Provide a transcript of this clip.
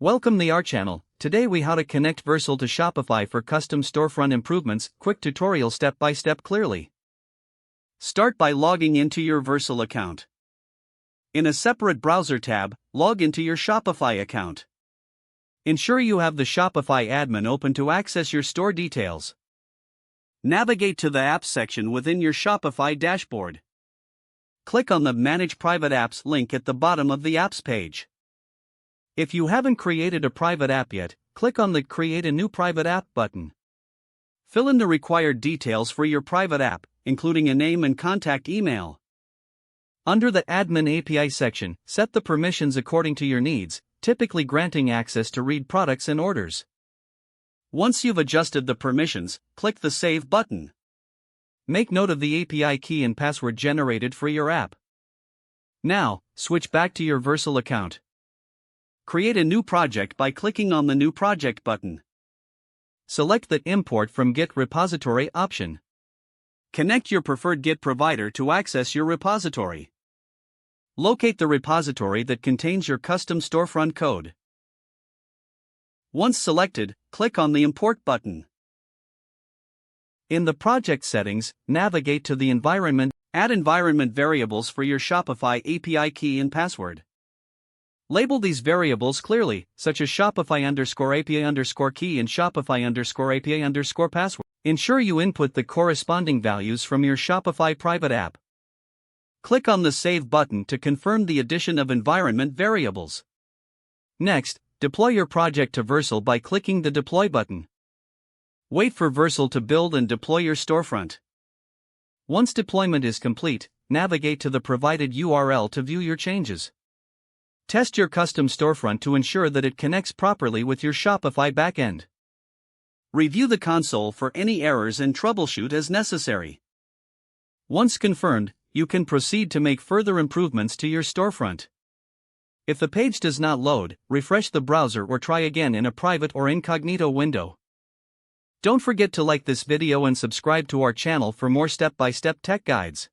Welcome to our channel. Today we how to connect Vercel to Shopify for custom storefront improvements. Quick tutorial step by step clearly. Start by logging into your Vercel account. In a separate browser tab, log into your Shopify account. Ensure you have the Shopify admin open to access your store details. Navigate to the Apps section within your Shopify dashboard. Click on the Manage Private Apps link at the bottom of the Apps page. If you haven't created a private app yet, click on the Create a New Private App button. Fill in the required details for your private app, including a name and contact email. Under the Admin API section, set the permissions according to your needs, typically granting access to read products and orders. Once you've adjusted the permissions, click the Save button. Make note of the API key and password generated for your app. Now, switch back to your Vercel account. Create a new project by clicking on the New Project button. Select the Import from Git repository option. Connect your preferred Git provider to access your repository. Locate the repository that contains your custom storefront code. Once selected, click on the Import button. In the project settings, navigate to the environment, add environment variables for your Shopify API key and password. Label these variables clearly, such as Shopify_API_key and Shopify_API_password. Ensure you input the corresponding values from your Shopify private app. Click on the Save button to confirm the addition of environment variables. Next, deploy your project to Vercel by clicking the Deploy button. Wait for Vercel to build and deploy your storefront. Once deployment is complete, navigate to the provided URL to view your changes. Test your custom storefront to ensure that it connects properly with your Shopify backend. Review the console for any errors and troubleshoot as necessary. Once confirmed, you can proceed to make further improvements to your storefront. If the page does not load, refresh the browser or try again in a private or incognito window. Don't forget to like this video and subscribe to our channel for more step-by-step tech guides.